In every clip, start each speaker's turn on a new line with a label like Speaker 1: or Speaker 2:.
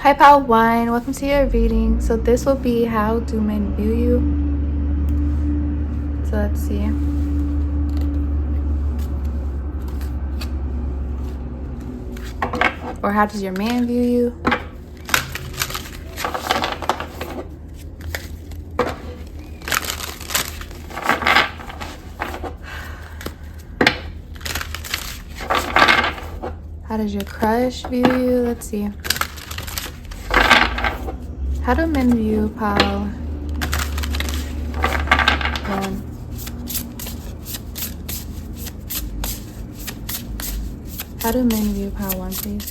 Speaker 1: Hi Pal 1, welcome to your reading. So this will be how do men view you. So let's see. Or how does your man view you? How does your crush view you? Let's see. How do men view Pal 1? How do men view Pal 1, please?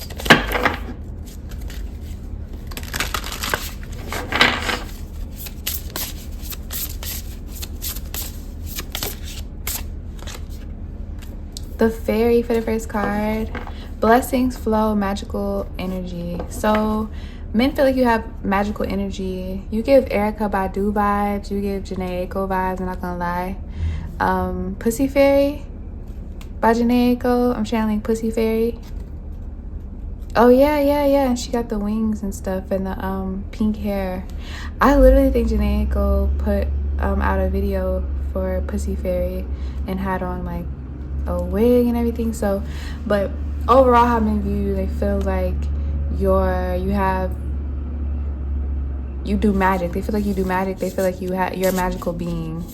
Speaker 1: The fairy for the first card. Blessings flow, magical energy. So men feel like you have magical energy. You give Erica Badu vibes. You give Janae Aiko vibes. I'm not gonna lie. Pussy Fairy by Janae Aiko. I'm channeling Pussy Fairy. Oh yeah. And she got the wings and stuff and the pink hair. I literally think Janae Aiko put out a video for Pussy Fairy and had on like a wig and everything. So, but overall, how men view you, they feel like you do magic. They feel like you do magic. They feel like you're a magical being.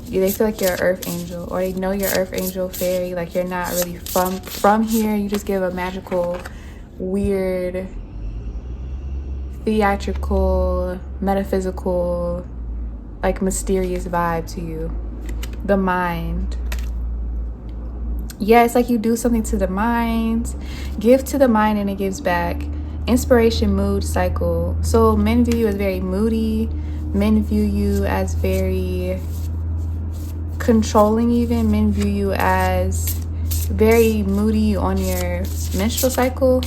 Speaker 1: They feel like you're an earth angel, or they know you're earth angel, fairy. Like you're not really from here. You just give a magical, weird, theatrical, metaphysical, like mysterious vibe to you. The mind. Yeah, it's like you do something to the mind, give to the mind and it gives back. Inspiration, mood, cycle. So men view you as very moody. Men view you as very controlling even. Men view you as very moody on your menstrual cycle.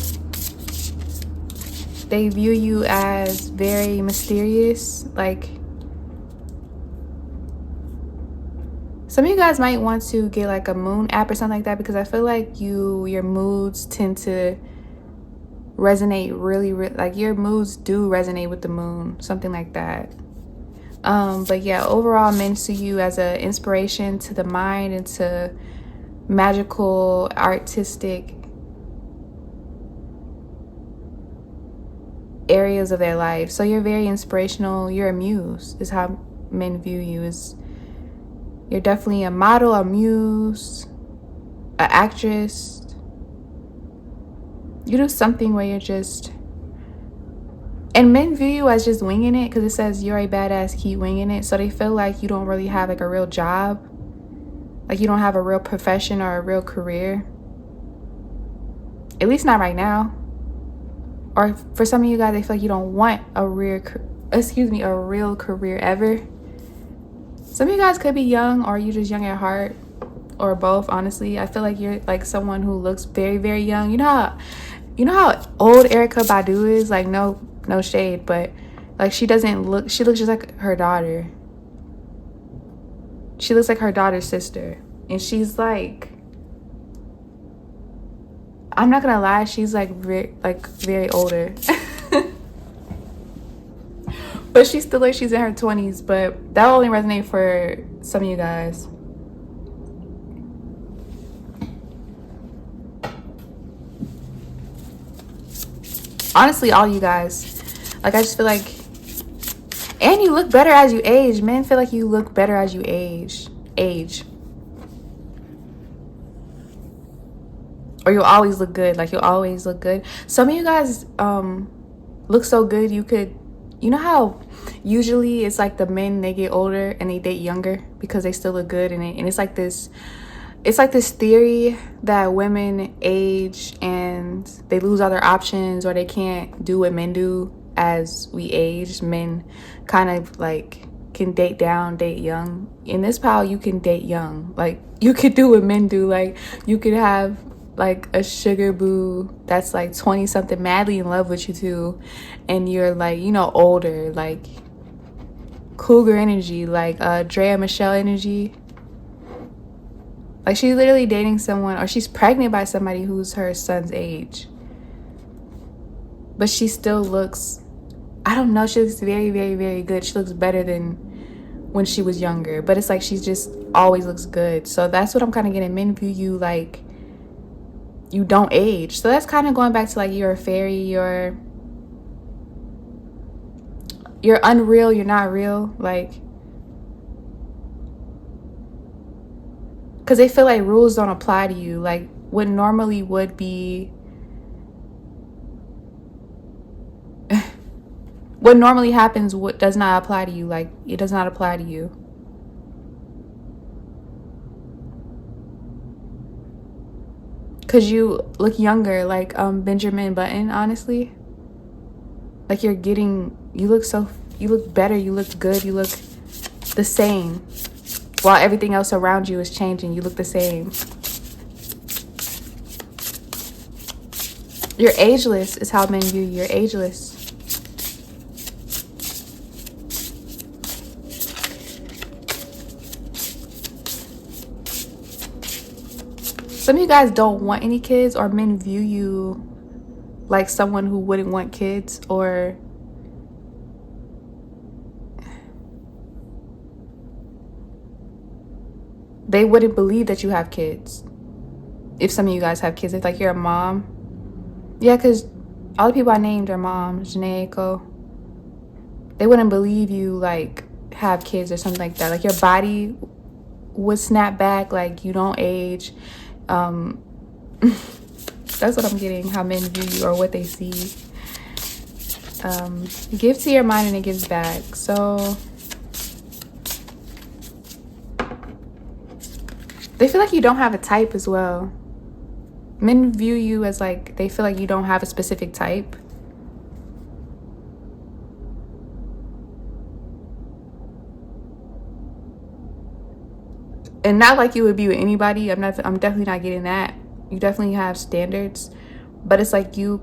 Speaker 1: They view you as very mysterious. Like, some of you guys might want to get like a moon app or something like that, because I feel like your moods tend to resonate really like your moods do resonate with the moon, something like that. But yeah, overall men see you as an inspiration to the mind and to magical, artistic areas of their life. So you're very inspirational. You're a muse is how men view you. You're definitely a model, a muse, an actress. You do something where you're just... And men view you as just winging it, because it says you're a badass, keep winging it. So they feel like you don't really have like a real job. Like you don't have a real profession or a real career. At least not right now. Or for some of you guys, they feel like you don't want a real career ever. Some of you guys could be young, or you just young at heart, or both. Honestly, I feel like you're like someone who looks very, very young. You know how old Erica Badu is. Like no shade, but like she looks just like her daughter. She looks like her daughter's sister, and she's like, I'm not gonna lie, she's like very older. But she still like she's in her 20s, but that will only resonate for some of you guys. Honestly, all you guys. Like, I just feel like... And you look better as you age. Men feel like you look better as you age. Or you'll always look good. Like, you'll always look good. Some of you guys look so good you could... You know how usually it's like the men, they get older and they date younger because they still look good, and it's like this theory that women age and they lose other options, or they can't do what men do as we age. Men kind of like can date down, date young. In this pile, you can date young. Like you could do what men do. Like you could have like a sugar boo that's like 20 something, madly in love with you too, and you're like, you know, older, like cougar energy, like Drea Michelle energy. Like she's literally dating someone, or she's pregnant by somebody who's her son's age. but she still looks, I don't know, she looks very, very, very good. She looks better than when she was younger, but it's like she's just always looks good. So that's what I'm kind of getting. Men view you like you don't age. So that's kind of going back to like you're a fairy, you're unreal, you're not real, like, because they feel like rules don't apply to you. Like what normally would be what normally happens, what does not apply to you. Like it does not apply to you. Because you look younger, like Benjamin Button, honestly. Like you look better, you look good, you look the same. While everything else around you is changing, you look the same. You're ageless is how men view you. You're ageless. Some of you guys don't want any kids, or men view you like someone who wouldn't want kids, or they wouldn't believe that you have kids. If some of you guys have kids, it's like you're a mom. Yeah, because all the people I named are moms. Janae, Echo. They wouldn't believe you like have kids or something like that. Like your body would snap back, like you don't age. That's what I'm getting, how men view you or what they see. You give to your mind and it gives back. So they feel like you don't have a type as well. Men view you as like, they feel like you don't have a specific type. And not like you would be with anybody. I'm definitely not getting that. You definitely have standards, but it's like you're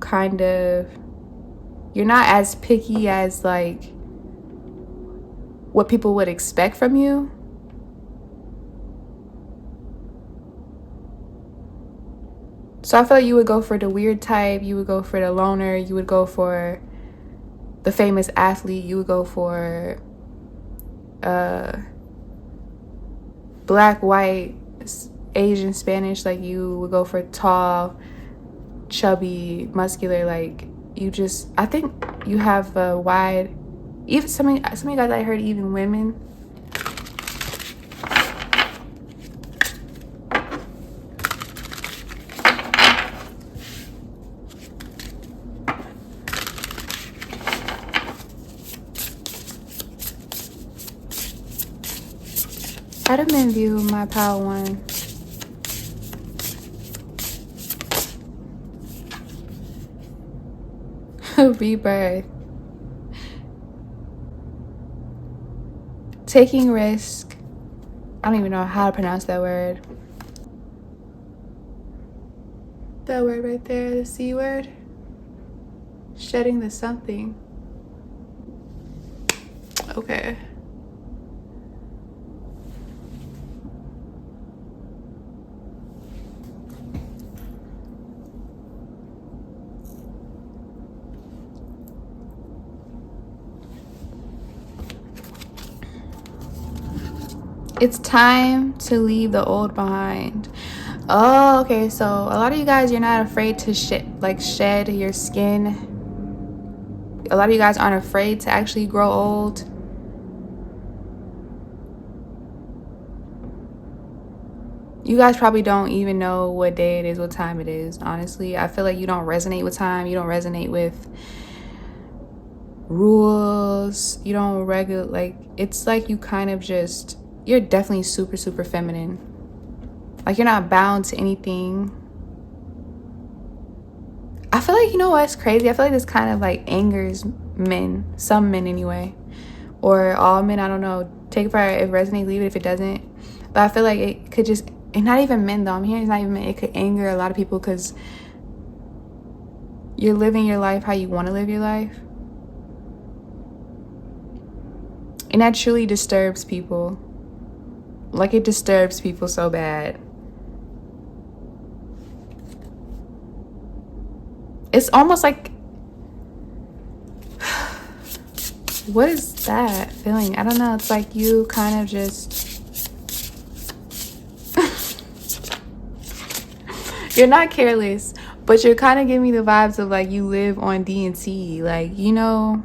Speaker 1: not as picky as like what people would expect from you. So I feel like you would go for the weird type, you would go for the loner, you would go for the famous athlete, you would go for black, white, Asian, Spanish. Like you would go for tall, chubby, muscular. Like I think you have a wide, even some of you guys, I heard even women. How do men view my power one? Rebirth. Taking risk. I don't even know how to pronounce that word. That word right there, the C word. Shedding the something. Okay. It's time to leave the old behind. Oh, okay. So a lot of you guys, you're not afraid to shed your skin. A lot of you guys aren't afraid to actually grow old. You guys probably don't even know what day it is, what time it is. Honestly, I feel like you don't resonate with time. You don't resonate with rules. You don't like, it's like you kind of just, you're definitely super, super feminine. Like you're not bound to anything. I feel like, you know what's crazy? I feel like this kind of like angers men, some men anyway, or all men. I don't know. Take it for it. If it resonates, leave it. If it doesn't, but I feel like it could just, and not even men though. I'm hearing it's not even men. It could anger a lot of people because you're living your life how you want to live your life, and that truly disturbs people. Like it disturbs people so bad. It's almost like What is that feeling? I don't know. It's like you kind of just... You're not careless, but you're kind of giving me the vibes of like you live on D&T. Like, you know,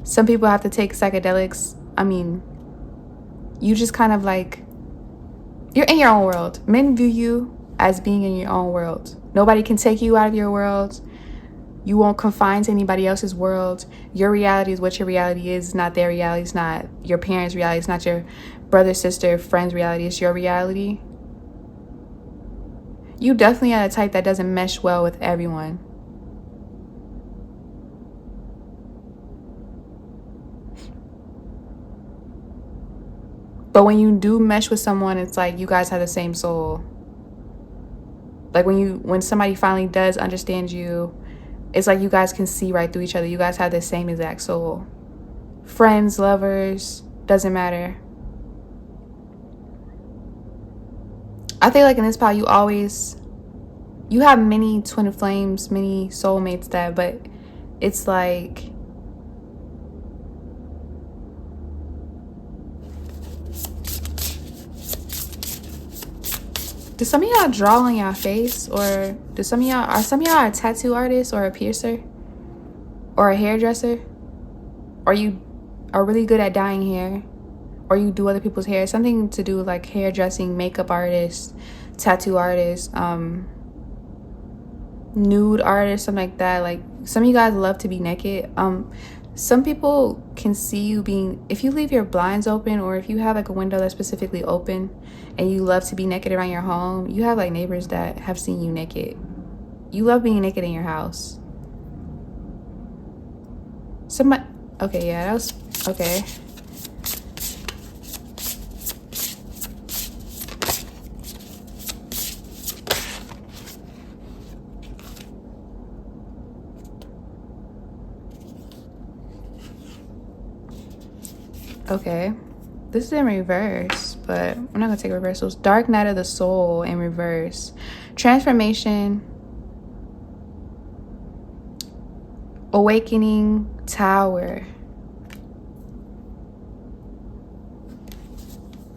Speaker 1: some people have to take psychedelics. I mean, you just kind of like... You're in your own world. Men view you as being in your own world. Nobody can take you out of your world. You won't confine to anybody else's world. Your reality is what your reality is. It's not their reality. It's not your parents' reality. It's not your brother, sister, friend's reality. It's your reality. You definitely are the type that doesn't mesh well with everyone. But when you do mesh with someone, it's like you guys have the same soul. Like when somebody finally does understand you, it's like you guys can see right through each other. You guys have the same exact soul. Friends, lovers, doesn't matter. I feel like in this pile, you have many twin flames, many soulmates but it's like, do some of y'all draw on y'all face, or are some of y'all a tattoo artist or a piercer or a hairdresser, or you are really good at dyeing hair, or you do other people's hair? Something to do with like hairdressing, makeup artist, tattoo artist, nude artist, something like that. Like some of you guys love to be naked. Some people can see you being, if you leave your blinds open, or if you have like a window that's specifically open and you love to be naked around your home, you have like neighbors that have seen you naked. You love being naked in your house. Okay, yeah, that was okay. Okay, this is in reverse, but I'm not gonna take reversals. Dark Night of the Soul in reverse. Transformation. Awakening. Tower.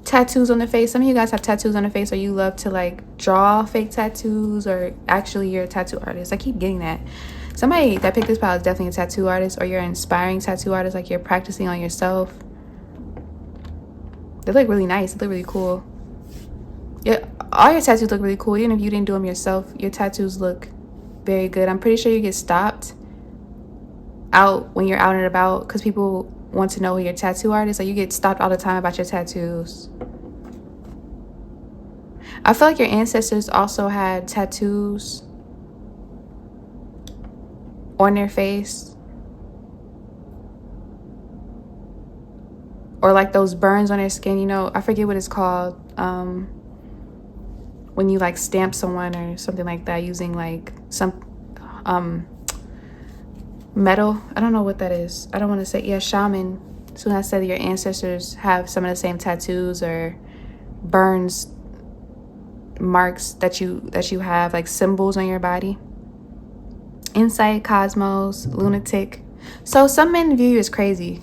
Speaker 1: Tattoos on the face. Some of you guys have tattoos on the face, or you love to like draw fake tattoos, or actually you're a tattoo artist. I keep getting that. Somebody that picked this pile is definitely a tattoo artist, or you're an inspiring tattoo artist, like you're practicing on yourself. They look really nice. They look really cool. Yeah, all your tattoos look really cool. Even if you didn't do them yourself, your tattoos look very good. I'm pretty sure you get stopped out when you're out and about because people want to know who your tattoo artist. Like you get stopped all the time about your tattoos. I feel like your ancestors also had tattoos on their face, or like those burns on their skin. You know, I forget what it's called. When you like stamp someone or something like that using like some metal. I don't know what that is. I don't want to say, yeah, shaman. So I said your ancestors have some of the same tattoos or burns, marks that you have, like symbols on your body. Insight, cosmos, lunatic. So some men view you as crazy.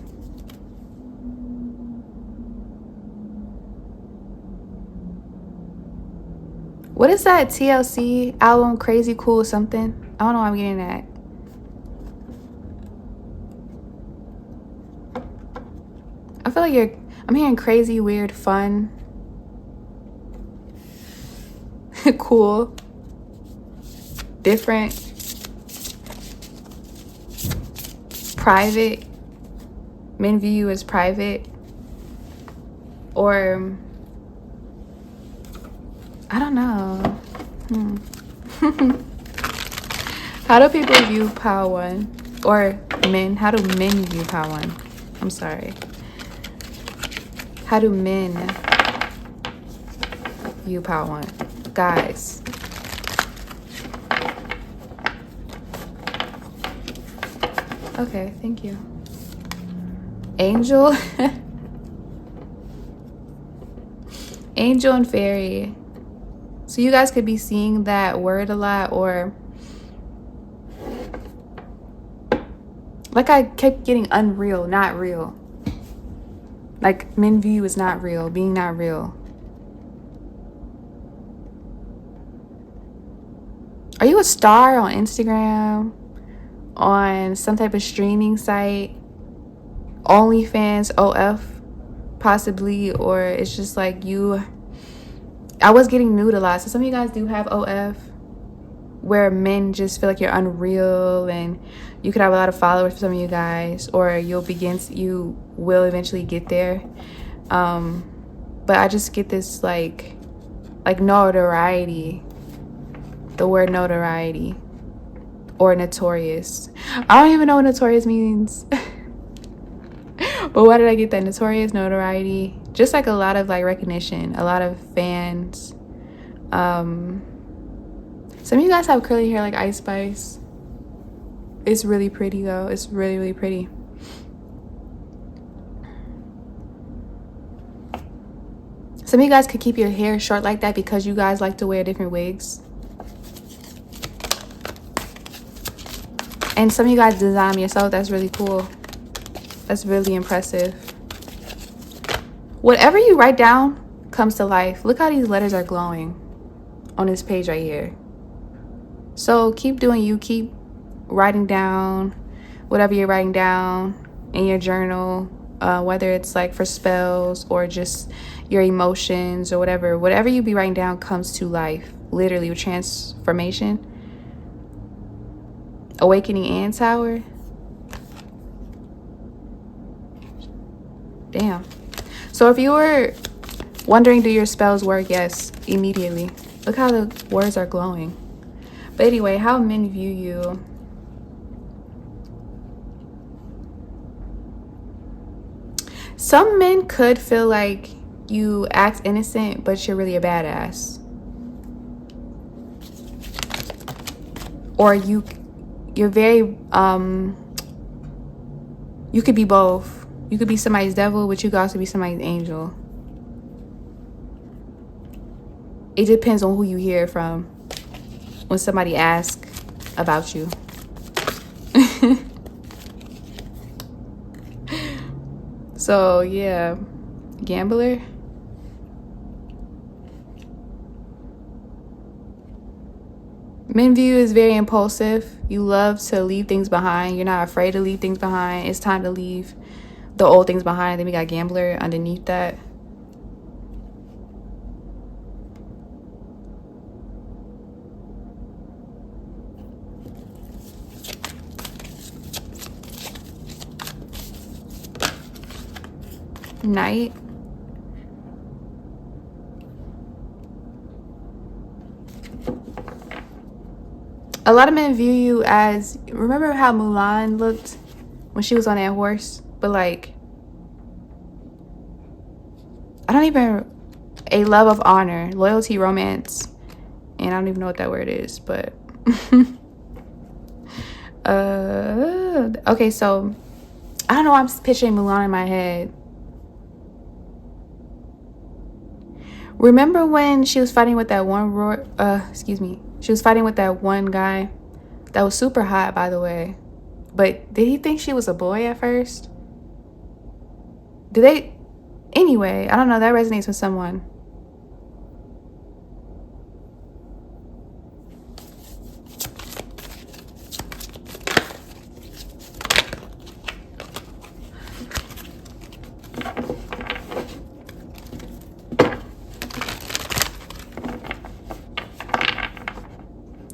Speaker 1: What is that TLC album, Crazy Cool something? I don't know why I'm getting that. I feel like I'm hearing crazy, weird, fun, cool, different, private. Men view you as private, or I don't know. How do people view Power One? Or men? How do men view Power One? I'm sorry. How do men view Power One? Guys. Okay, thank you. Angel. Angel and fairy. So you guys could be seeing that word a lot, or Like I kept getting unreal, not real. Like men view you as not real, being not real. Are you a star on Instagram? On some type of streaming site? OnlyFans, OF, possibly, or it's just like you. I was getting nude a lot, so some of you guys do have OF, where men just feel like you're unreal, and you could have a lot of followers for some of you guys, or you will eventually get there. But I just get this like notoriety, the word notoriety, or notorious. I don't even know what notorious means. But why did I get that? Notorious, notoriety, just like a lot of like recognition, a lot of fans. Some of you guys have curly hair like Ice Spice. It's really pretty though. It's really, really pretty. Some of you guys could keep your hair short like that because you guys like to wear different wigs. And some of you guys design them yourself. That's really cool. That's really impressive. Whatever you write down comes to life. Look how these letters are glowing on this page right here. So keep doing you. Keep writing down whatever you're writing down in your journal, whether it's like for spells or just your emotions or whatever you be writing down comes to life, literally, with transformation, awakening, and tower. Damn. So if you were wondering, do your spells work? Yes, immediately. Look how the words are glowing. But anyway, how men view you. Some men could feel like you act innocent, but you're really a badass. Or you're very, you could be both. You could be somebody's devil, but you could also be somebody's angel. It depends on who you hear from when somebody asks about you. So, yeah. Gambler. Men view you as very impulsive. You love to leave things behind. You're not afraid to leave things behind. It's time to leave the old things behind. Then we got gambler underneath that. Knight. A lot of men view you as, remember how Mulan looked when she was on that horse? But like, I don't even, a love of honor, loyalty, romance, and I don't even know what that word is, but okay, so I don't know why I'm picturing Mulan in my head. Remember when she was fighting with that one she was fighting with that one guy that was super hot, by the way, but did he think she was a boy at first? Anyway, I don't know, that resonates with someone.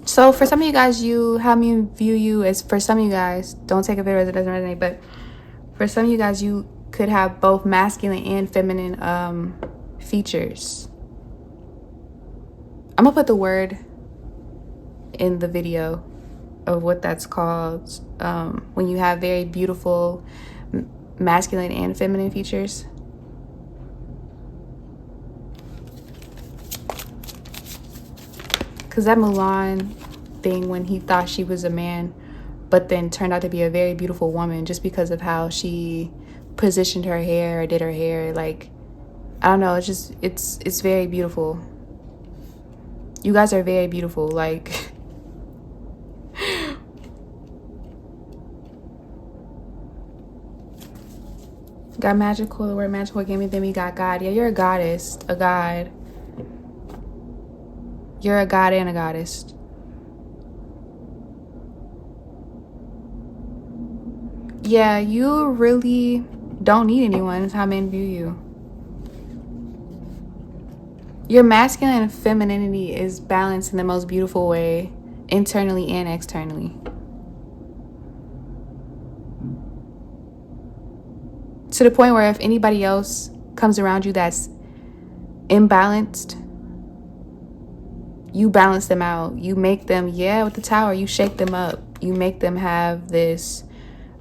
Speaker 1: So for some of you guys, how me view you is, for some of you guys, don't take it if it doesn't resonate, but for some of you guys, you could have both masculine and feminine features. I'm gonna put the word in the video of what that's called, when you have very beautiful masculine and feminine features. Because that Mulan thing, when he thought she was a man but then turned out to be a very beautiful woman just because of how she positioned her hair or did her hair, like, I don't know, it's very beautiful. You guys are very beautiful, like Got magical, the word magical gave me, then we got God. Yeah, you're a goddess, a god. You're a god and a goddess. Yeah, you really don't need anyone, is how men view you. Your masculine and femininity is balanced in the most beautiful way, internally and externally. To the point where if anybody else comes around you that's imbalanced, you balance them out. You make them, with the tower, you shake them up. You make them have this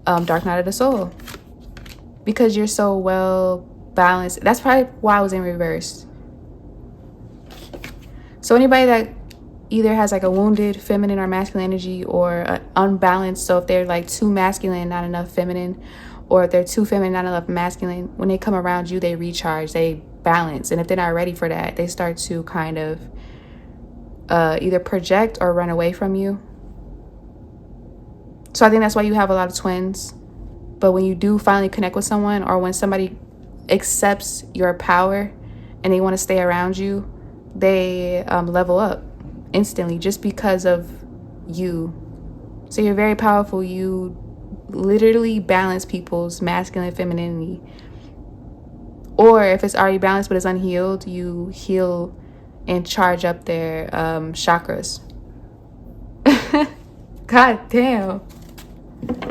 Speaker 1: dark night of the soul. Because you're so well balanced. That's probably why I was in reverse. So anybody that either has like a wounded feminine or masculine energy, or unbalanced, so if they're like too masculine, not enough feminine, or if they're too feminine, not enough masculine, when they come around you, they recharge, they balance. And if they're not ready for that, they start to kind of either project or run away from you. So I think that's why you have a lot of twins. But when you do finally connect with someone, or when somebody accepts your power and they want to stay around you, they level up instantly just because of you. So you're very powerful. You literally balance people's masculine and femininity. Or if it's already balanced but it's unhealed, you heal and charge up their chakras. God damn.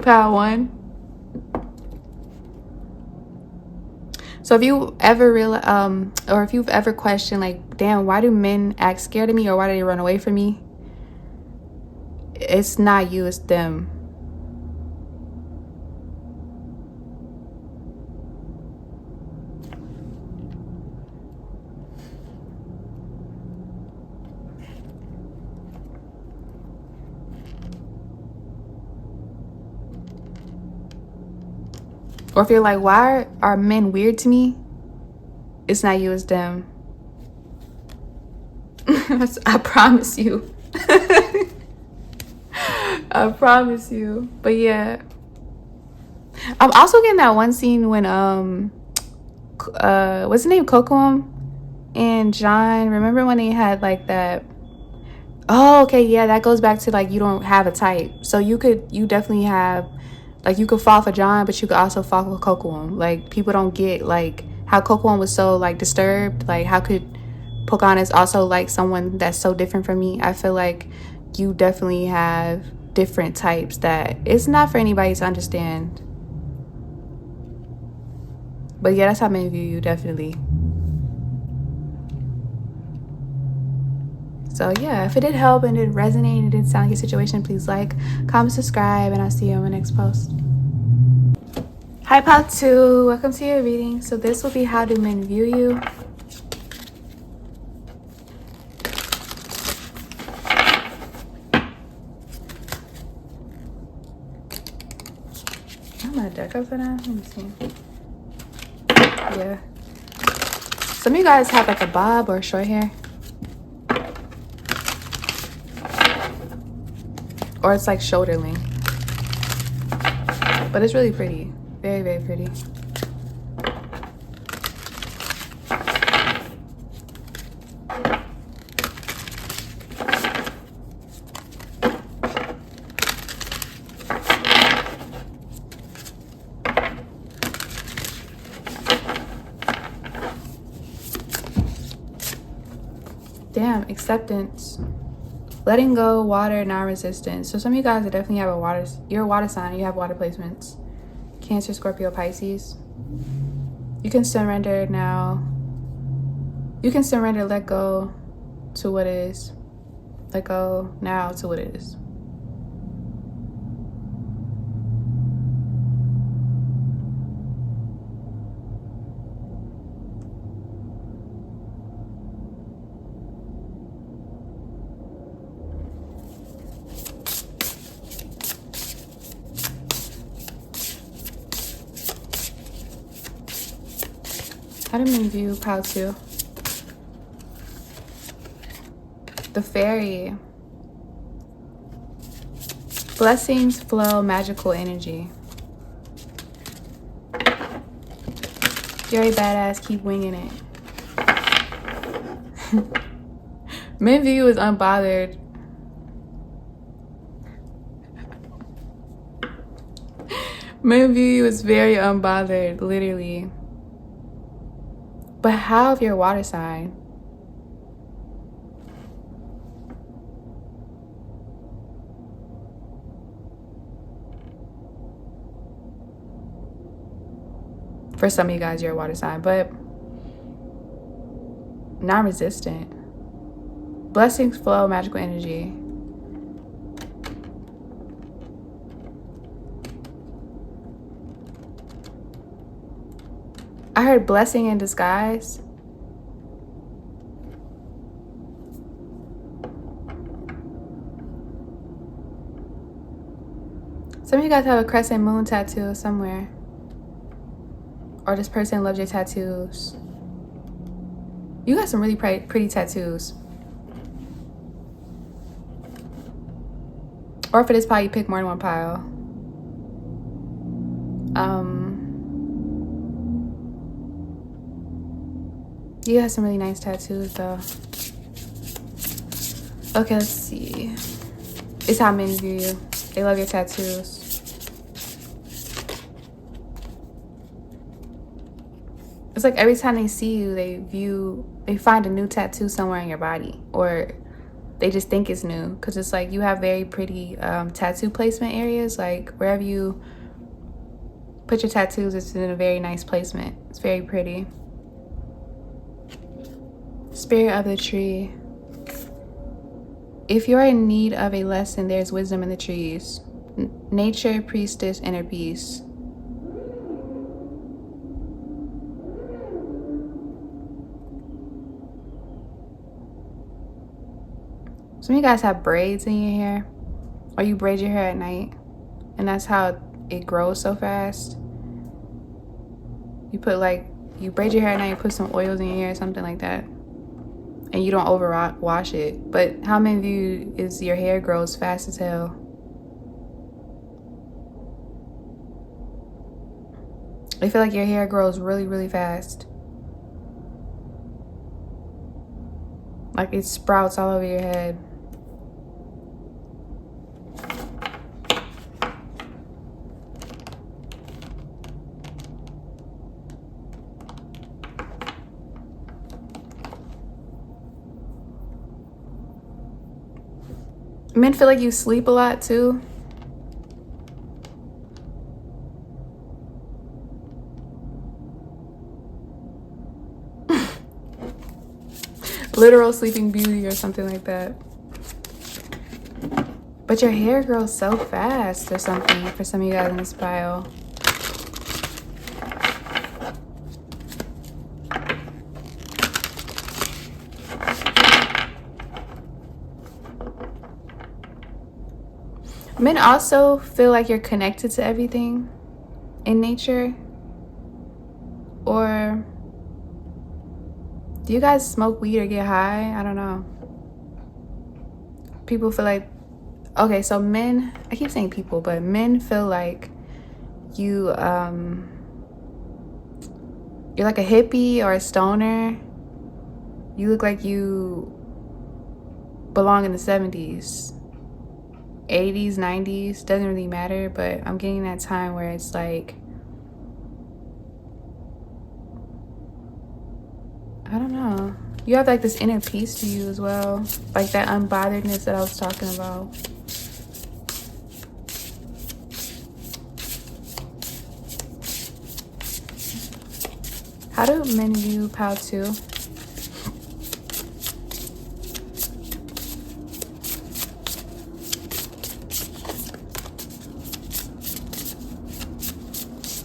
Speaker 1: Power one. So if you ever or if you've ever questioned, like, damn, why do men act scared of me, or why do they run away from me? It's not you, it's them. Or if you're like, why are men weird to me? It's not you, it's them. I promise you. I promise you. But yeah. I'm also getting that one scene when what's his name? Kokoum and John. Remember when they had like that? Oh, okay, yeah, that goes back to like you don't have a type. So you definitely have, like, you could fall for John, but you could also fall for Kokoum. Like, people don't get like how Kokoum was so like disturbed. Like, how could Pocahontas also like someone that's so different from me? I feel like you definitely have different types that it's not for anybody to understand. But yeah, that's how men view you, definitely. So yeah, if it did help and it resonate and it did sound like your situation, please like, comment, subscribe, and I'll see you in my next post. Hi, part 2. Welcome to your reading. So this will be how do men view you. I'm gonna deck up for that. Let me see. Yeah. Some of you guys have like a bob or short hair. Or it's like shoulder length. But it's really pretty. Very, very pretty. Damn, acceptance. Letting go, water, non-resistance. So some of you guys definitely have you're a water sign, you have water placements. Cancer, Scorpio, Pisces. You can surrender now. You can surrender, let go to what is. Let go now to what is. How do men view pile 2? The fairy. Blessings flow, magical energy. You're a badass. Keep winging it. Men view you as unbothered. Men view you as very unbothered, literally. But how if you're a water sign? For some of you guys, you're a water sign, but non-resistant. Blessings flow, magical energy. I heard blessing in disguise. Some of you guys have a crescent moon tattoo somewhere. Or this person loves your tattoos. You got some really pretty tattoos. Or for this pile, you pick more than one pile. You got some really nice tattoos though. Okay, let's see. It's how men view you. They love your tattoos. It's like every time they see you, they find a new tattoo somewhere in your body, or they just think it's new, because it's like you have very pretty tattoo placement areas. Like wherever you put your tattoos, it's in a very nice placement. It's very pretty. Spirit of the tree. If you're in need of a lesson, there's wisdom in the trees. Nature, priestess, inner peace. Some of you guys have braids in your hair, or you braid your hair at night, and that's how it grows so fast. You braid your hair at night, you put some oils in your hair, something like that, and you don't wash it. But how many of you is your hair grows fast as hell? I feel like your hair grows really, really fast. Like it sprouts all over your head. Men feel like you sleep a lot too. Literal sleeping beauty or something like that. But your hair grows so fast or something for some of you guys in this pile. Men also feel like you're connected to everything in nature. Or do you guys smoke weed or get high? I don't know. People feel like, okay, so men, I keep saying people, but men feel like you're like a hippie or a stoner. You look like you belong in the 70s. 80s, 90s, doesn't really matter, but I'm getting that time where it's like, I don't know. You have like this inner peace to you as well. Like that unbotheredness that I was talking about. How do men view pile 2?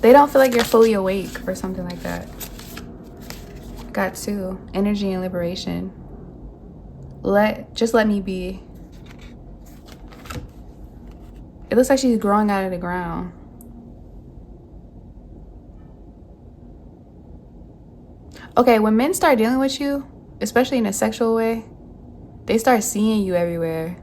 Speaker 1: They don't feel like you're fully awake or something like that. Got 2. Energy and liberation. Just let me be. It looks like she's growing out of the ground. Okay, when men start dealing with you, especially in a sexual way, they start seeing you everywhere.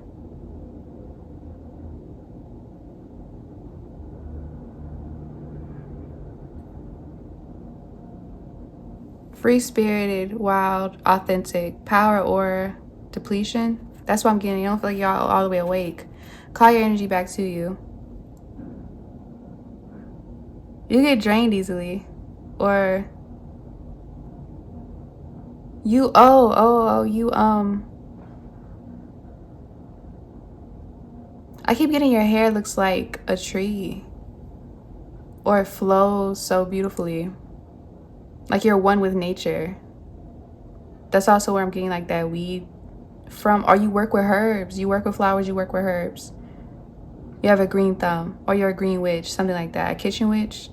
Speaker 1: Free-spirited, wild, authentic, power or depletion. That's what I'm getting. You don't feel like y'all all the way awake. Call your energy back to you. You get drained easily. Or you, you, I keep getting your hair looks like a tree. Or it flows so beautifully. Like you're one with nature. That's also where I'm getting like that weed from. Or you work with herbs. You work with flowers, you work with herbs. You have a green thumb. Or you're a green witch. Something like that. A kitchen witch.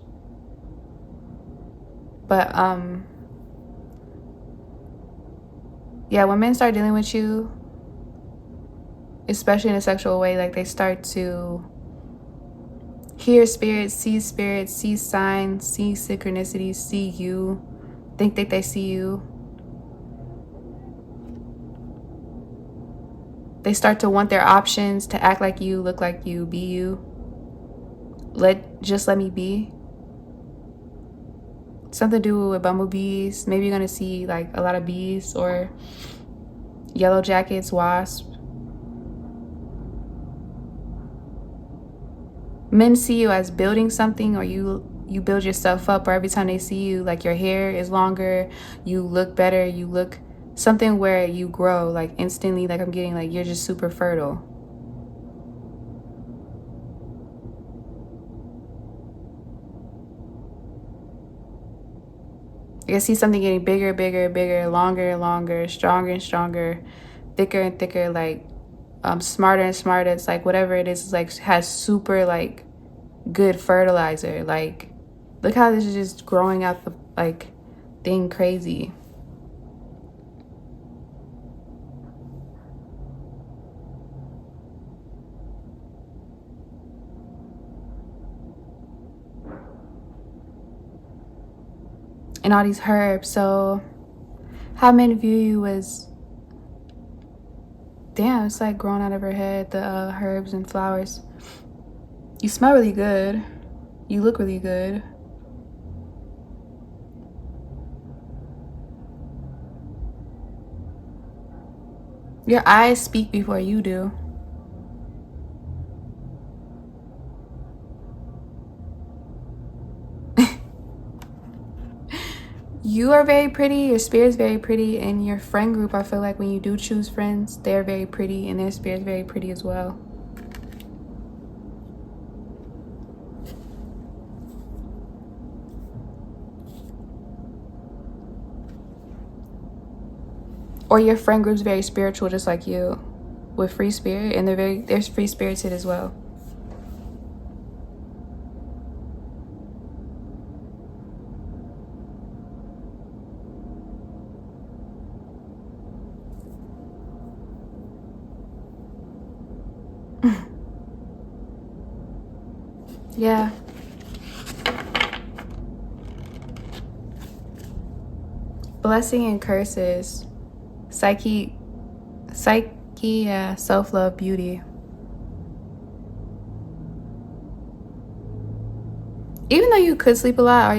Speaker 1: But, yeah, when men start dealing with you, especially in a sexual way, like they start to hear spirits, see signs, see synchronicities, see you, think that they see you. They start to want their options, to act like you, look like you, be you. Just let me be. Something to do with bumblebees. Maybe you're gonna see like a lot of bees or yellow jackets, wasps. Men see you as building something, or you build yourself up, or every time they see you, like your hair is longer, you look better, you look something where you grow, like instantly, like I'm getting like you're just super fertile. I can see something getting bigger, longer and longer, stronger and stronger, thicker and thicker, like smarter and smarter. It's like whatever it is, it's like has super like good fertilizer. Like look how this is just growing out the like thing crazy. And all these herbs. So how men view you as, damn, it's like growing out of her head, the herbs and flowers. You smell really good. You look really good. Your eyes speak before you do. You are very pretty, your spirit's very pretty, and your friend group, I feel like when you do choose friends, they're very pretty and their spirit's very pretty as well. Or your friend group's very spiritual just like you, with free spirit, and they're free spirited as well. Yeah. Blessing and curses. Psyche, yeah, self-love, beauty. Even though you could sleep a lot,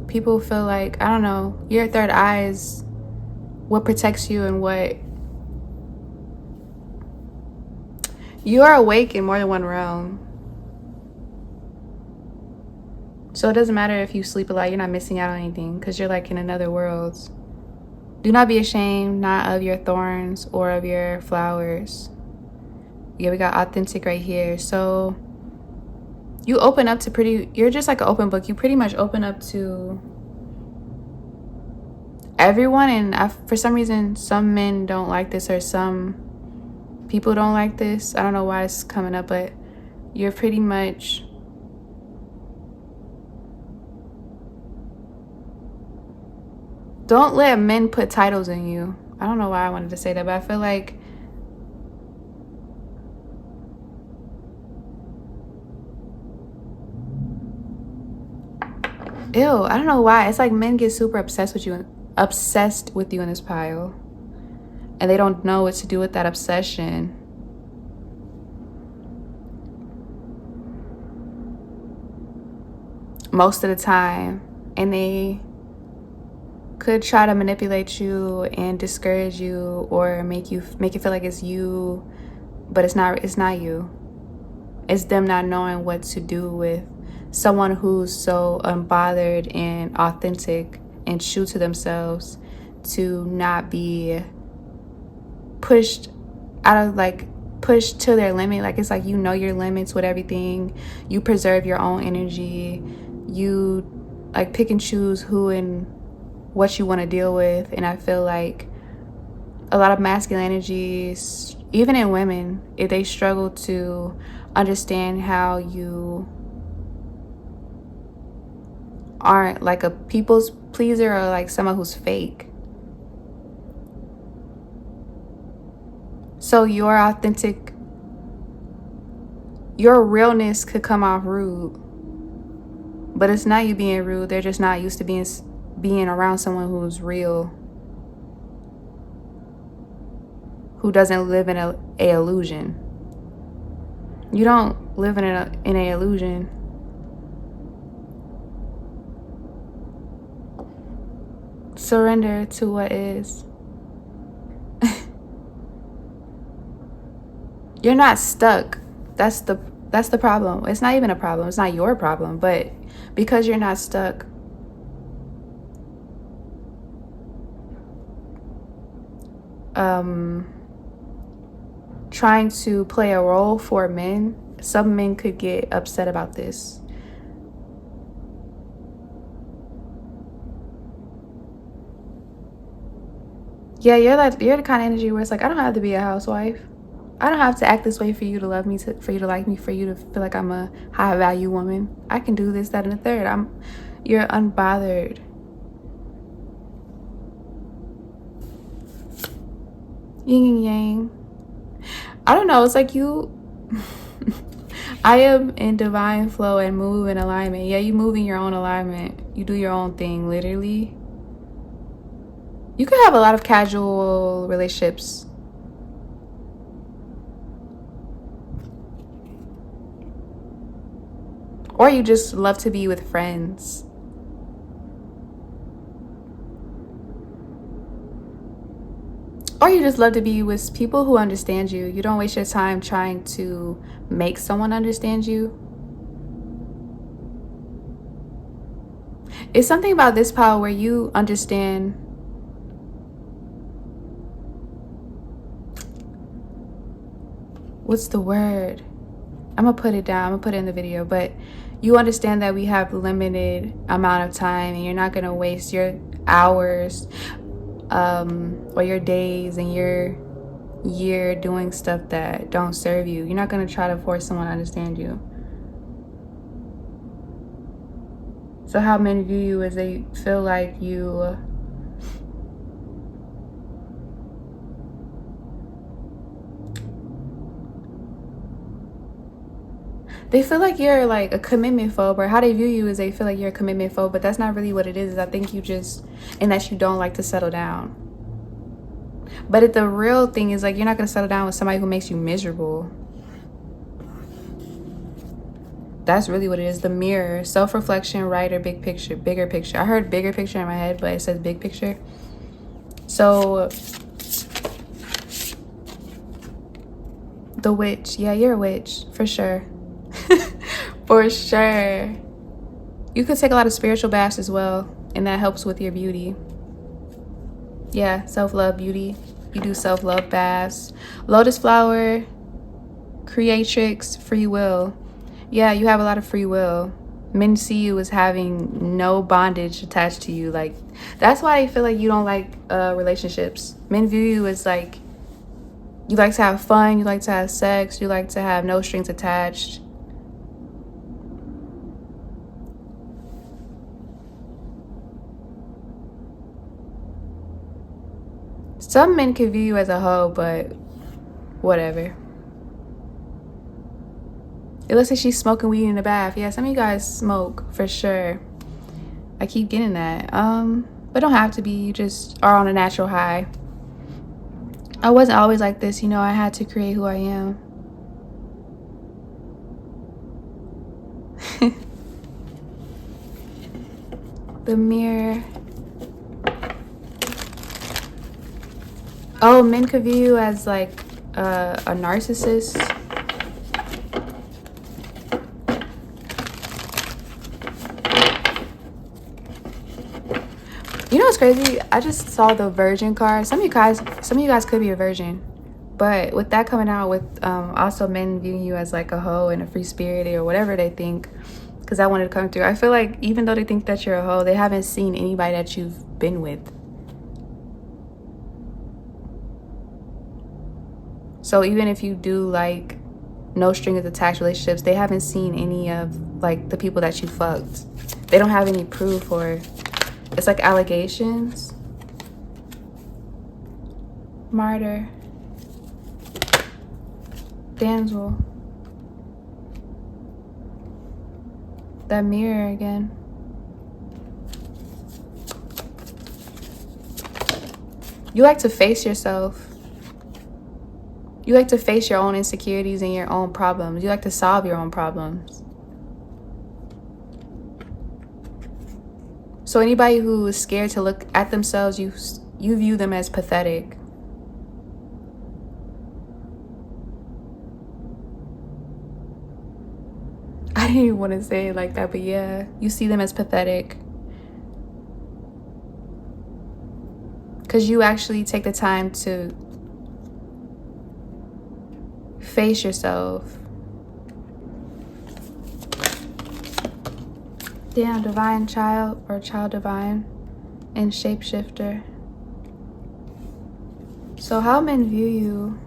Speaker 1: people feel like, I don't know, your third eye is what protects you and what you are awake in more than one realm. So it doesn't matter if you sleep a lot, you're not missing out on anything because you're like in another world. Do not be ashamed, not of your thorns or of your flowers. Yeah, we got authentic right here. So you open up to you're just like an open book. You pretty much open up to everyone. And for some reason, some men don't like this, or some people don't like this. I don't know why it's coming up, but you're pretty much don't let men put titles in you. I don't know why I wanted to say that, but I feel like ew, I don't know why. It's like men get super obsessed with you in this pile. And they don't know what to do with that obsession. Most of the time. And they could try to manipulate you and discourage you, or make it feel like it's you, but it's not you. It's them not knowing what to do with someone who's so unbothered and authentic and true to themselves, to not be pushed out of, like, pushed to their limit. Like, it's like, you know your limits with everything. You preserve your own energy. You like pick and choose who and what you want to deal with. And I feel like a lot of masculine energies, even in women, if they struggle to understand how you aren't like a people's pleaser, or like someone who's fake. So your authentic, your realness could come off rude, but it's not you being rude. They're just not used to being around someone who's real, who doesn't live in a illusion. You don't live in a illusion. Surrender to what is. You're not stuck. That's the problem. It's not even a problem. It's not your problem, but because you're not stuck, trying to play a role for men, some men could get upset about this. Yeah, you're the kind of energy where it's like, I don't have to be a housewife. I don't have to act this way for you to love me, for you to like me, for you to feel like I'm a high value woman. I can do this, that, and the third. You're unbothered. Yin and yang. I don't know. It's like you. I am in divine flow and move in alignment. Yeah, you move in your own alignment. You do your own thing, literally. You could have a lot of casual relationships. Or you just love to be with friends. Or you just love to be with people who understand you. You don't waste your time trying to make someone understand you. It's something about this power where you understand. What's the word? I'm gonna put it down. I'm gonna put it in the video, but you understand that we have limited amount of time, and you're not gonna waste your hours or your days and your year doing stuff that don't serve you. You're not gonna try to force someone to understand you. So how men view you is they feel like you they feel like you're like a commitment phobe, or how they view you is they feel like you're a commitment phobe, but that's not really what it is. I think you just, and that you don't like to settle down. But the real thing is, like, you're not going to settle down with somebody who makes you miserable. That's really what it is. The mirror, self-reflection, writer, big picture, bigger picture. I heard bigger picture in my head, but it says big picture. So the witch. Yeah, you're a witch for sure. For sure. You could take a lot of spiritual baths as well, and that helps with your beauty. Yeah, self-love, beauty. You do self-love baths. Lotus flower, creatrix, free will. Yeah, you have a lot of free will. Men see you as having no bondage attached to you. Like, that's why I feel like you don't like relationships. Men view you as like, you like to have fun, you like to have sex, you like to have no strings attached. Some men can view you as a hoe, but whatever. It looks like she's smoking weed in the bath. Yeah, some of you guys smoke for sure. I keep getting that. But don't have to be. You just are on a natural high. I wasn't always like this, you know. I had to create who I am. The mirror. Oh, men could view you as like a narcissist. You know what's crazy? I just saw the virgin card. Some of you guys could be a virgin. But with that coming out, with also men viewing you as like a hoe and a free spirited or whatever they think, because I wanted to come through. I feel like even though they think that you're a hoe, they haven't seen anybody that you've been with. So even if you do like no strings attached relationships, they haven't seen any of like the people that you fucked. They don't have any proof, or it's like allegations. Martyr. Damsel. That mirror again. You like to face yourself. You like to face your own insecurities and your own problems. You like to solve your own problems. So anybody who is scared to look at themselves, you view them as pathetic. I didn't even want to say it like that, but yeah, you see them as pathetic. Because you actually take the time to face yourself. Damn, divine child or child divine and shapeshifter. So how men view you?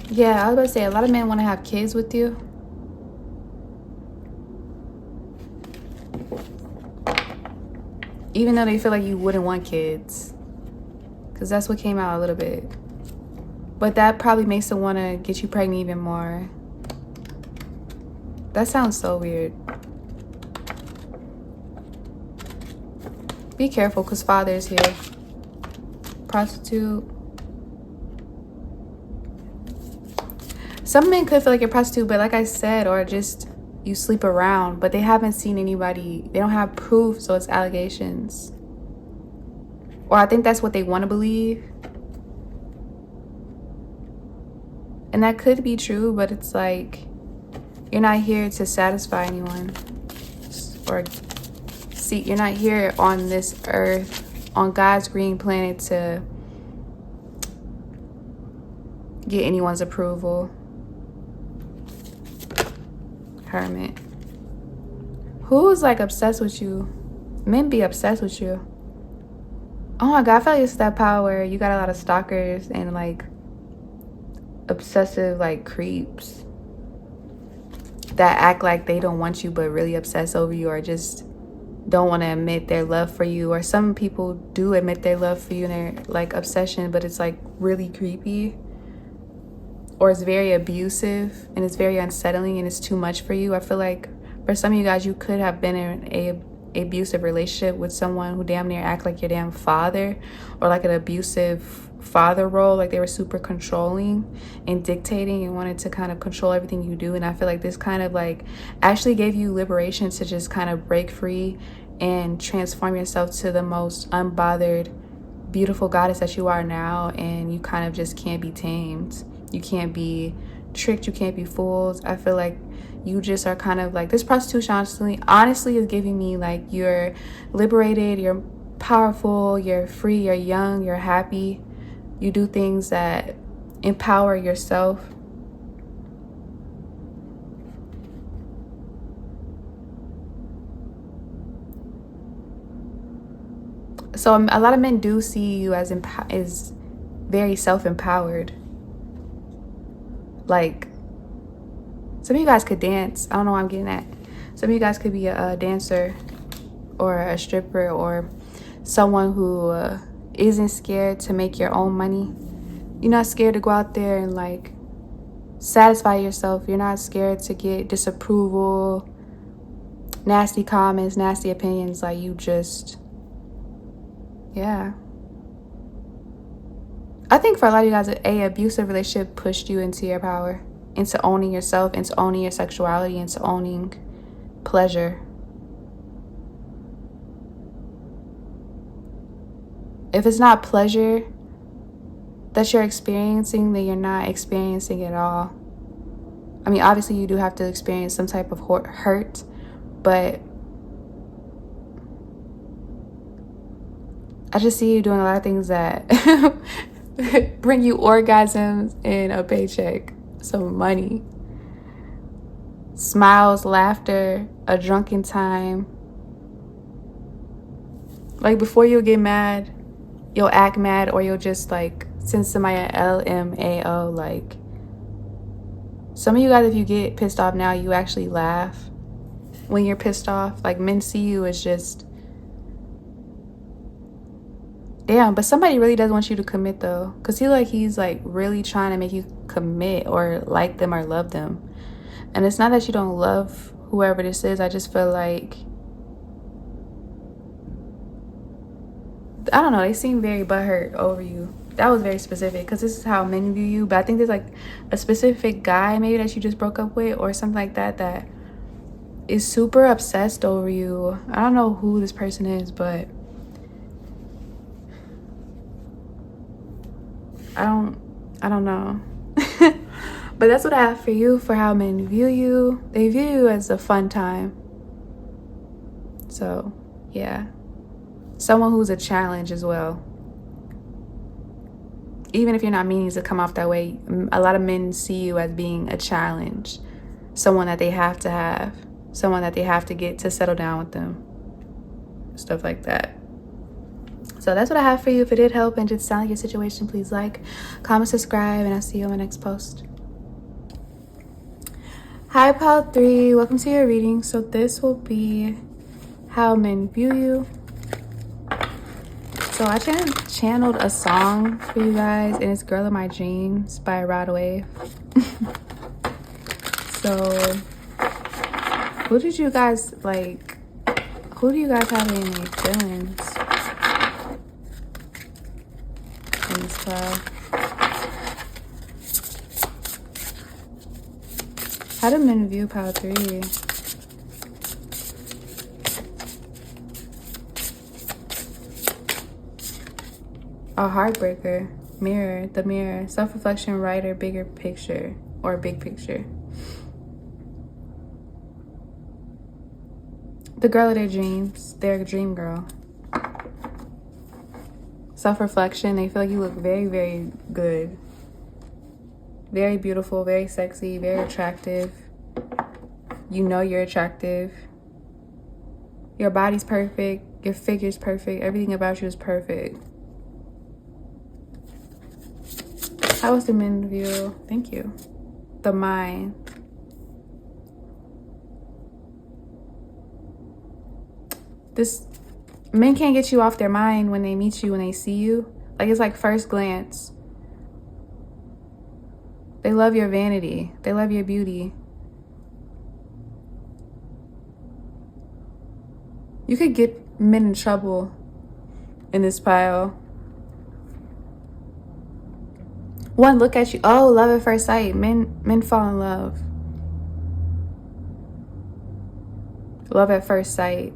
Speaker 1: Yeah, I was about to say, a lot of men want to have kids with you. Even though they feel like you wouldn't want kids. Because that's what came out a little bit. But that probably makes them want to get you pregnant even more. That sounds so weird. Be careful, because father is here. Prostitute. Some men could feel like you're a prostitute, but like I said, or just you sleep around, but they haven't seen anybody. They don't have proof, so it's allegations. Or I think that's what they want to believe. And that could be true, but it's like, you're not here to satisfy anyone. Or see, you're not here on this earth, on God's green planet, to get anyone's approval. Hermit. Who's like obsessed with you? Men be obsessed with you. Oh my God, I feel like it's that power where you got a lot of stalkers and like obsessive like creeps that act like they don't want you but really obsess over you, or just don't want to admit their love for you. Or some people do admit their love for you and their like obsession, but it's like really creepy. Or it's very abusive and it's very unsettling and it's too much for you. I feel like for some of you guys, you could have been in a abusive relationship with someone who damn near act like your damn father, or like an abusive father role, like they were super controlling and dictating and wanted to kind of control everything you do. And I feel like this kind of like actually gave you liberation to just kind of break free and transform yourself to the most unbothered, beautiful goddess that you are now. And you kind of just can't be tamed. You can't be tricked. You can't be fooled. I feel like you just are kind of like, this prostitution honestly is giving me like you're liberated, you're powerful, you're free, you're young, you're happy. You do things that empower yourself. So a lot of men do see you as very self-empowered. Like, some of you guys could dance. I don't know what I'm getting at. Some of you guys could be a dancer or a stripper, or someone who isn't scared to make your own money. You're not scared to go out there and like satisfy yourself. You're not scared to get disapproval, nasty comments, nasty opinions. Like, you just, yeah. I think for a lot of you guys, a abusive relationship pushed you into your power, into owning yourself, into owning your sexuality, into owning pleasure. If it's not pleasure that you're experiencing, then you're not experiencing it all. I mean, obviously you do have to experience some type of hurt, but I just see you doing a lot of things that bring you orgasms and a paycheck, some money, smiles, laughter, a drunken time. Like, before you get mad, you'll act mad, or you'll just like send somebody an LMAO. Like, some of you guys, if you get pissed off now, you actually laugh when you're pissed off. Like, men see you as just, damn. But somebody really does want you to commit though, because he's like really trying to make you commit or like them or love them. And it's not that you don't love whoever this is. I just feel like, I don't know, they seem very butthurt over you. That was very specific, because this is how men view you. But I think there's like a specific guy maybe that you just broke up with, or something like that, that is super obsessed over you. I don't know who this person is, but I don't know. But that's what I have for you, for how men view you. They view you as a fun time. So, yeah. Someone who's a challenge as well. Even if you're not meaning to come off that way, a lot of men see you as being a challenge. Someone that they have to have. Someone that they have to get to settle down with them. Stuff like that. So that's what I have for you. If it did help and just sound like your situation, please like, comment, subscribe, and I'll see you on my next post. Hi, Pile 3. Welcome to your reading. So this will be how men view you. So I channeled a song for you guys, and it's Girl in My Dreams by Rodway. So who do you guys have any feelings in this file? How do men view Pile 3? A heartbreaker, mirror, the mirror, self-reflection, writer, bigger picture, or big picture. The girl of their dreams, they're a dream girl. Self-reflection, they feel like you look very, very good. Very beautiful, very sexy, very attractive. You know you're attractive. Your body's perfect, your figure's perfect, everything about you is perfect. How was the men view? Thank you. The mind. Men can't get you off their mind when they meet you, when they see you. Like, it's like first glance. They love your vanity. They love your beauty. You could get men in trouble in this pile. One look at you, oh, love at first sight. Men fall in love. Love at first sight.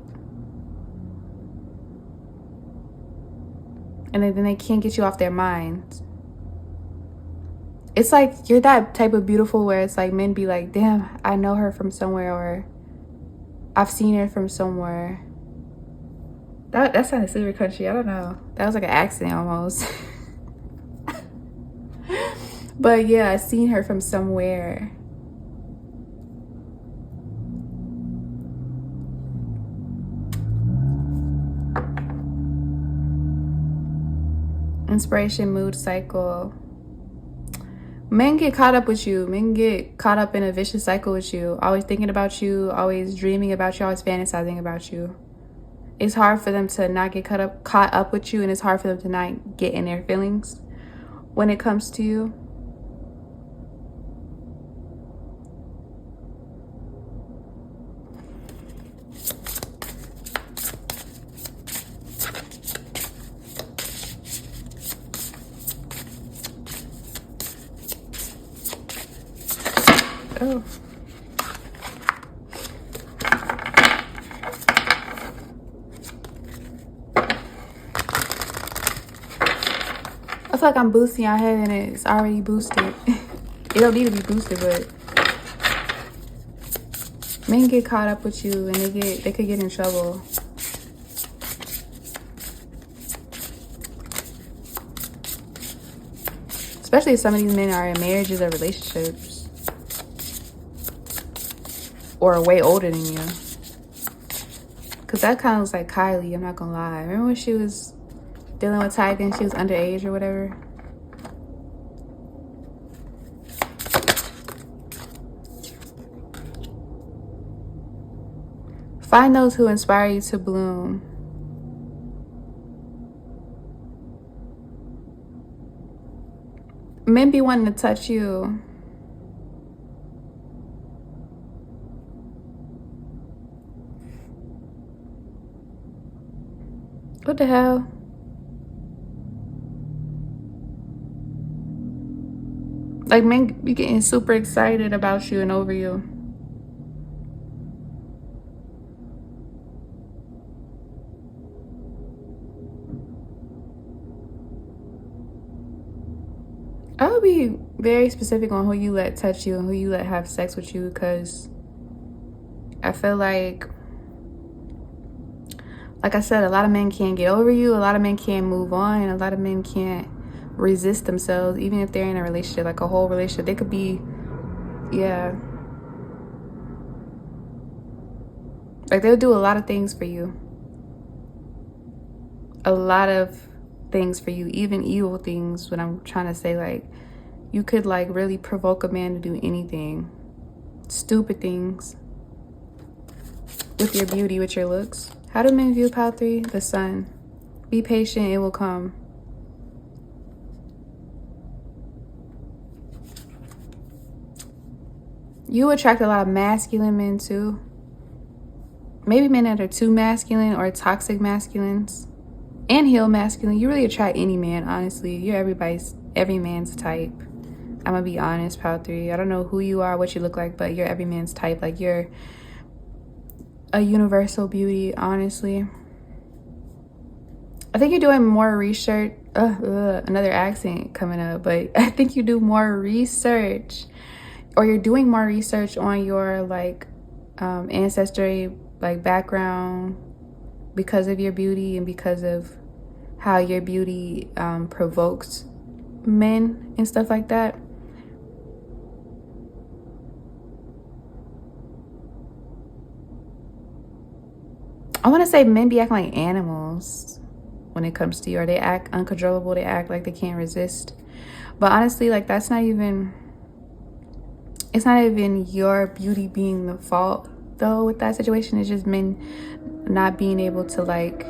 Speaker 1: And then they can't get you off their mind. It's like you're that type of beautiful where it's like men be like, damn, I know her from somewhere, or I've seen her from somewhere. That sounded super country. I don't know. That was like an accent almost. But yeah, I've seen her from somewhere. Inspiration, mood cycle. Men get caught up with you. Men get caught up in a vicious cycle with you. Always thinking about you, always dreaming about you, always fantasizing about you. It's hard for them to not get caught up with you, and it's hard for them to not get in their feelings when it comes to you. Oh. I feel like I'm boosting your head and it's already boosted. It don't need to be boosted, but men get caught up with you and they could get in trouble. Especially if some of these men are in marriages or relationships. Or are way older than you. Because that kind of looks like Kylie, I'm not gonna lie. Remember when she was dealing with Tyga and she was underage or whatever? Find those who inspire you to bloom. Men be wanting to touch you. What the hell? Like, men be getting super excited about you and over you. I would be very specific on who you let touch you and who you let have sex with you, because I feel like I said, a lot of men can't get over you, a lot of men can't move on, and a lot of men can't resist themselves, even if they're in a relationship, like a whole relationship. They could be, yeah. Like, they'll do a lot of things for you. A lot of things for you, even evil things. What I'm trying to say, like, you could like really provoke a man to do anything, stupid things, with your beauty, with your looks. How do men view pile 3? The sun. Be patient, it will come. You attract a lot of masculine men too. Maybe men that are too masculine or toxic masculines. And heel masculine. You really attract any man, honestly. You're every man's type. I'm gonna be honest, pile 3. I don't know who you are, what you look like, but you're every man's type. Like, you're a universal beauty, honestly. I think you're doing more research. Another accent coming up, but I think you do more research, or you're doing more research on your like ancestry, like background, because of your beauty and because of how your beauty provokes men and stuff like that. I want to say men be acting like animals when it comes to you, or they act uncontrollable, they act like they can't resist. But honestly, like, it's not even your beauty being the fault though with that situation. It's just men not being able to like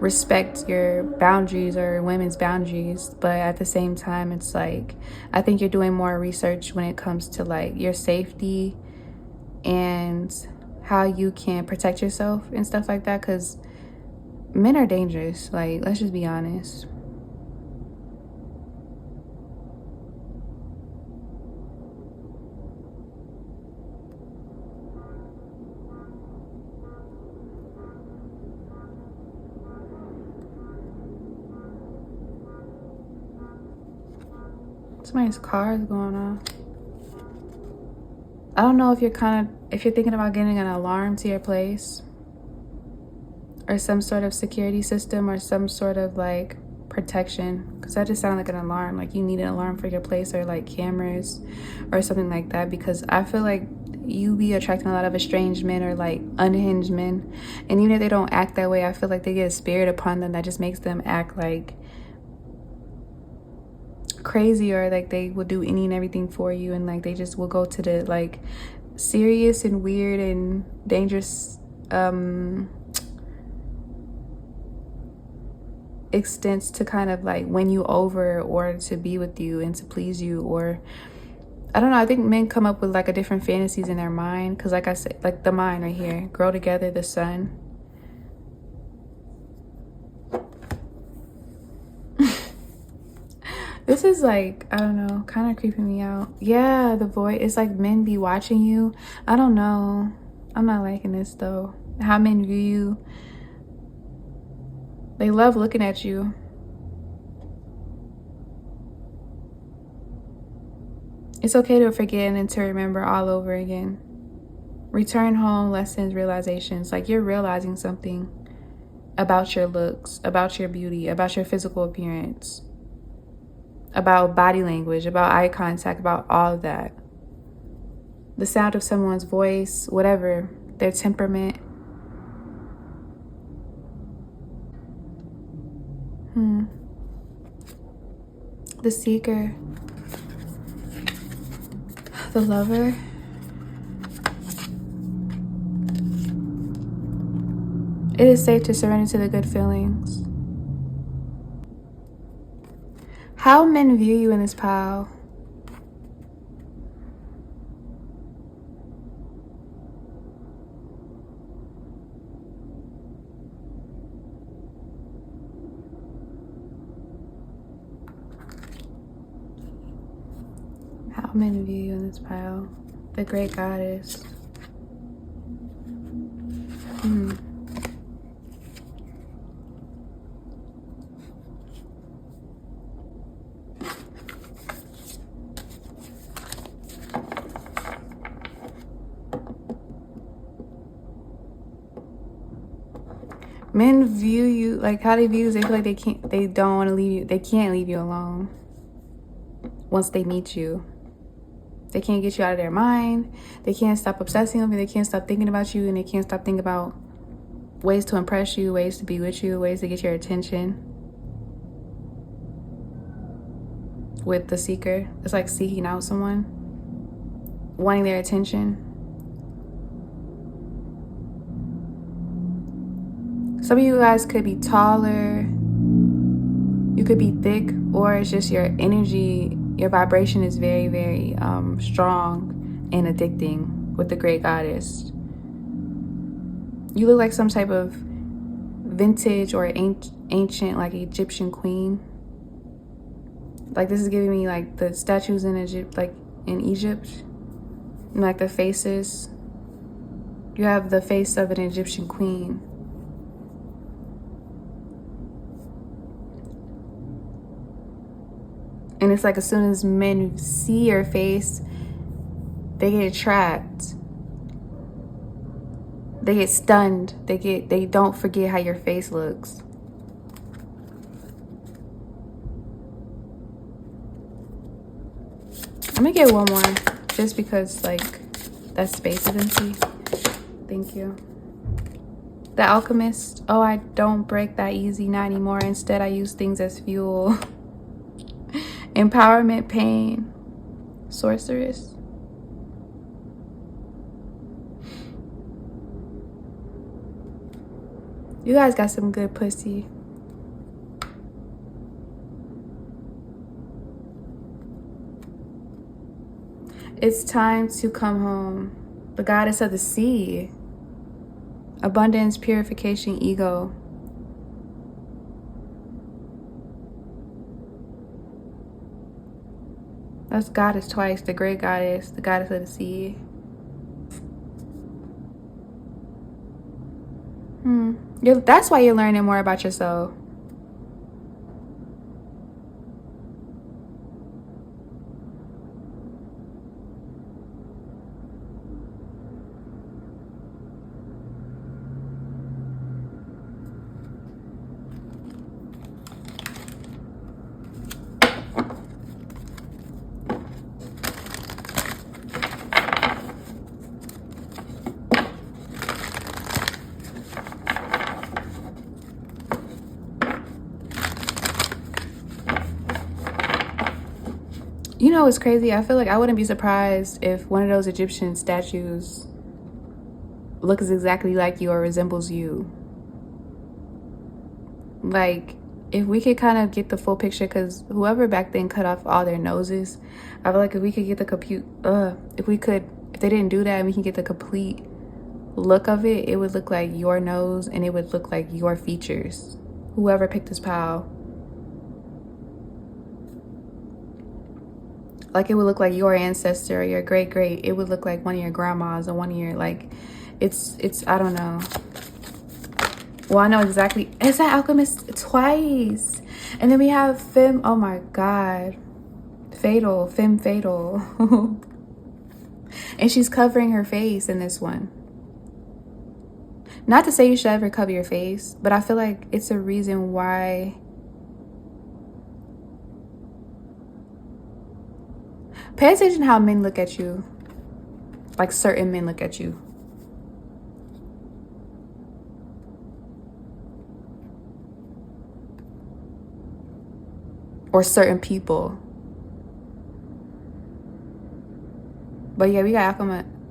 Speaker 1: respect your boundaries or women's boundaries. But at the same time, it's like, I think you're doing more research when it comes to like your safety and how you can protect yourself and stuff like that, because men are dangerous. Like, let's just be honest. Somebody's car is going off. I don't know if you're thinking about getting an alarm to your place, or some sort of security system, or some sort of like protection, because that just sounds like an alarm. Like, you need an alarm for your place, or like cameras or something like that, because I feel like you be attracting a lot of estranged men or like unhinged men, and even if they don't act that way, I feel like they get a spirit upon them that just makes them act like crazy, or like they will do any and everything for you, and like they just will go to the like serious and weird and dangerous extents to kind of like win you over, or to be with you and to please you. Or I don't know, I think men come up with like a different fantasies in their mind, because like I said, like the mind right here, grow together, the sun. This is like, I don't know, kind of creeping me out. Yeah, the voice. It's like men be watching you. I don't know. I'm not liking this though. How men view you. They love looking at you. It's okay to forget and to remember all over again. Return home, lessons, realizations. Like you're realizing something about your looks, about your beauty, about your physical appearance, about body language, about eye contact, about all of that. The sound of someone's voice, whatever, their temperament. The seeker. The lover. It is safe to surrender to the good feelings. How men view you in this pile. How men view you in this pile. The great goddess. Men view you, like how they view you, they feel like they don't want to leave you. They can't leave you alone once they meet you. They can't get you out of their mind. They can't stop obsessing over you. They can't stop thinking about you, and they can't stop thinking about ways to impress you, ways to be with you, ways to get your attention. With the seeker, it's like seeking out someone, wanting their attention. Some of you guys could be taller, you could be thick, or it's just your energy, your vibration is very, very strong and addicting with the great goddess. You look like some type of vintage or ancient, like Egyptian queen. Like this is giving me like the statues in Egypt, like in Egypt, and like the faces. You have the face of an Egyptian queen. And it's like as soon as men see your face, they get attracted. They get stunned. They don't forget how your face looks. I'm gonna get one more just because like that space is empty. Thank you. The alchemist. Oh, I don't break that easy, not anymore. Instead, I use things as fuel. Empowerment, pain, sorceress. You guys got some good pussy. It's time to come home. The goddess of the sea. Abundance, purification, ego. That's goddess twice, the great goddess, the goddess of the sea. That's why you're learning more about yourself. You know what's crazy? I feel like I wouldn't be surprised if one of those Egyptian statues looks exactly like you or resembles you. Like, if we could kind of get the full picture, because whoever back then cut off all their noses, I feel like if we could get the if they didn't do that and we can get the complete look of it, it would look like your nose and it would look like your features. Whoever picked this pile. Like it would look like your ancestor or your great-great. It would look like one of your grandmas or one of your, like, it's I don't know. Well, I know exactly. Is that alchemist twice? And then we have femme. Oh my god, fatal, femme fatal. And she's covering her face in this one. Not to say you should ever cover your face, but I feel like it's a reason why. Pay attention how men look at you. Like certain men look at you. Or certain people. But yeah, we got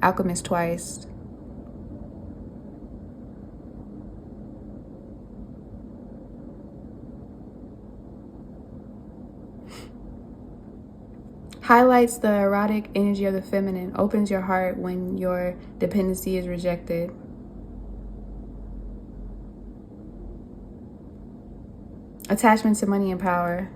Speaker 1: alchemist twice. Highlights the erotic energy of the feminine. Opens your heart when your dependency is rejected. Attachment to money and power.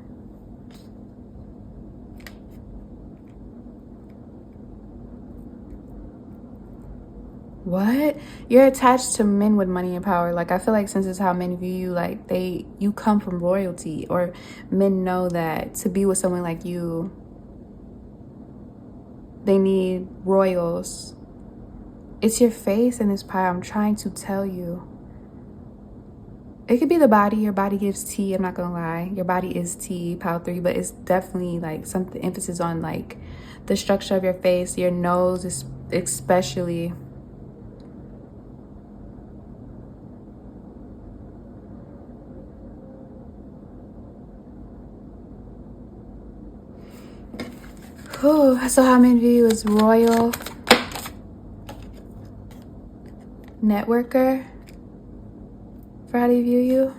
Speaker 1: What? You're attached to men with money and power. Like, I feel like since it's how men view you, like you come from royalty, or men know that to be with someone like you, they need royals. It's your face in this pie. I'm trying to tell you. It could be the body. Your body gives tea. I'm not gonna lie. Your body is tea, pile 3, but it's definitely like something emphasis on like the structure of your face, your nose, especially. Whew, so how men view you as royal, networker, for how they view you?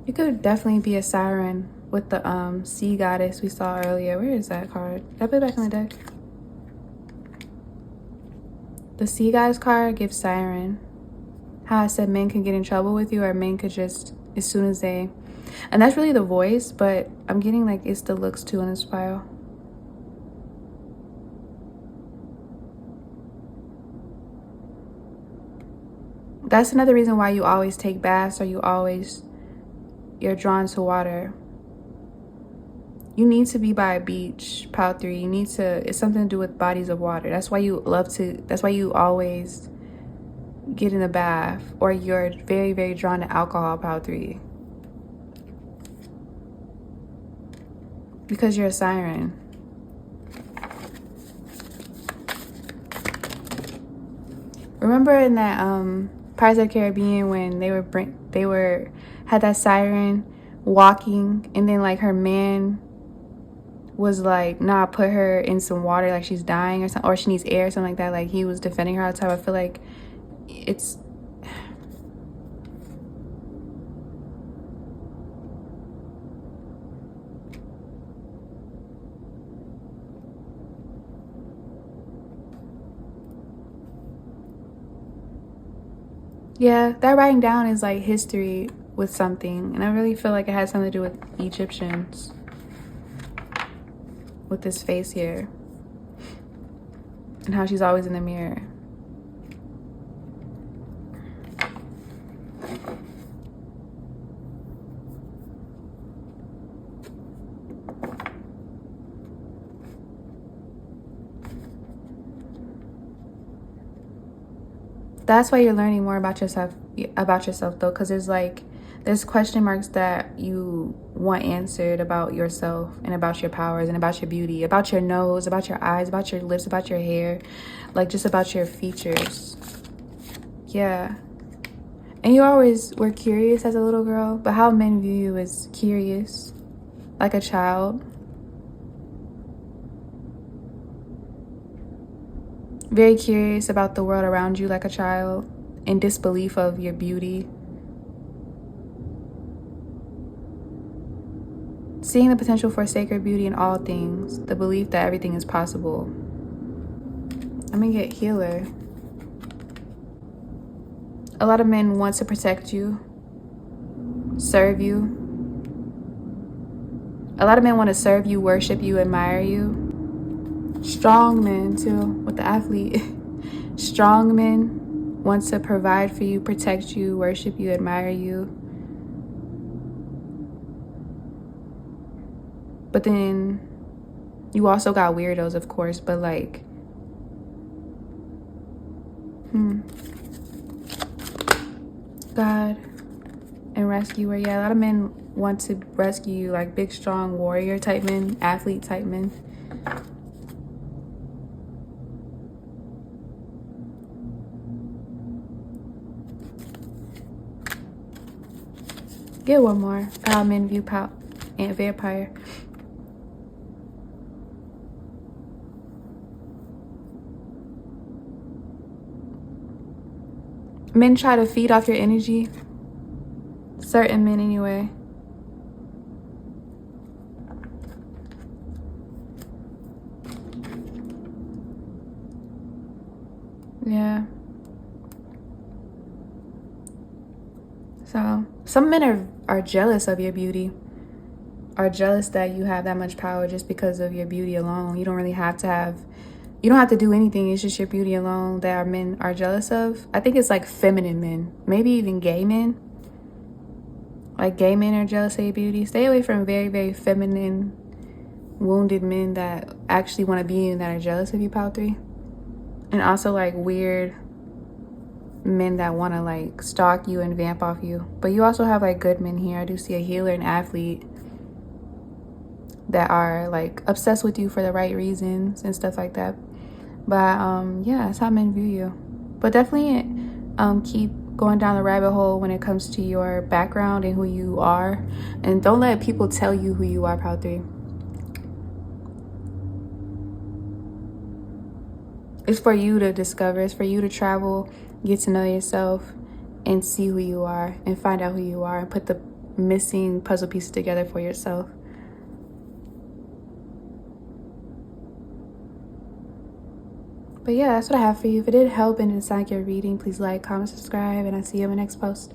Speaker 1: You could definitely be a siren with the sea goddess we saw earlier. Where is that card? Did I put it back in the deck? The sea goddess card gives siren. How I said men can get in trouble with you, or men could just, as soon as they, and that's really the voice, but I'm getting like it's the looks too in this file. That's another reason why you always take baths, or you're drawn to water. You need to be by a beach, pile 3. You need to, it's something to do with bodies of water. That's why you that's why you always get in the bath, or you're very, very drawn to alcohol, pile 3. Because you're a siren. Remember in that Pirates of the Caribbean when they had that siren walking, and then like her man was like, nah, put her in some water, like she's dying or something, or she needs air or something like that. Like he was defending her all the time. I feel like it's yeah, that writing down is like history with something, and I really feel like it has something to do with Egyptians with this face here and how she's always in the mirror. That's why you're learning more about yourself though, because there's question marks that you want answered about yourself and about your powers and about your beauty, about your nose, about your eyes, about your lips, about your hair, like just about your features. Yeah. And you always were curious as a little girl, but how men view you is curious, like a child. Very curious about the world around you like a child, in disbelief of your beauty. Seeing the potential for sacred beauty in all things, the belief that everything is possible. I'm gonna get healer. A lot of men want to protect you, serve you. A lot of men want to serve you, worship you, admire you. Strong men too, with the athlete. Strong men want to provide for you, protect you, worship you, admire you. But then you also got weirdos, of course, but like, God and rescuer. Yeah, a lot of men want to rescue you, like big, strong warrior type men, athlete type men. Get one more. Foul men view pop and vampire. Men try to feed off your energy. Certain men anyway. Yeah. So some men are jealous of your beauty. Are jealous that you have that much power just because of your beauty alone. You don't really have to have, you don't have to do anything. It's just your beauty alone that our men are jealous of. I think it's like feminine men, maybe even gay men. Like gay men are jealous of your beauty. Stay away from very, very feminine, wounded men that actually want to be you and that are jealous of you, Pile 3. And also like weird men that want to like stalk you and vamp off you. But you also have like good men here. I do see a healer and athlete that are like obsessed with you for the right reasons and stuff like that. But yeah, that's how men view you. But definitely keep going down the rabbit hole when it comes to your background and who you are, and don't let people tell you who you are, Pile 3. It's for you to discover. It's for you to travel, get to know yourself, and see who you are, and find out who you are, and put the missing puzzle pieces together for yourself. But yeah, that's what I have for you. If it did help and it sounded like your reading, please like, comment, subscribe, and I'll see you in my next post.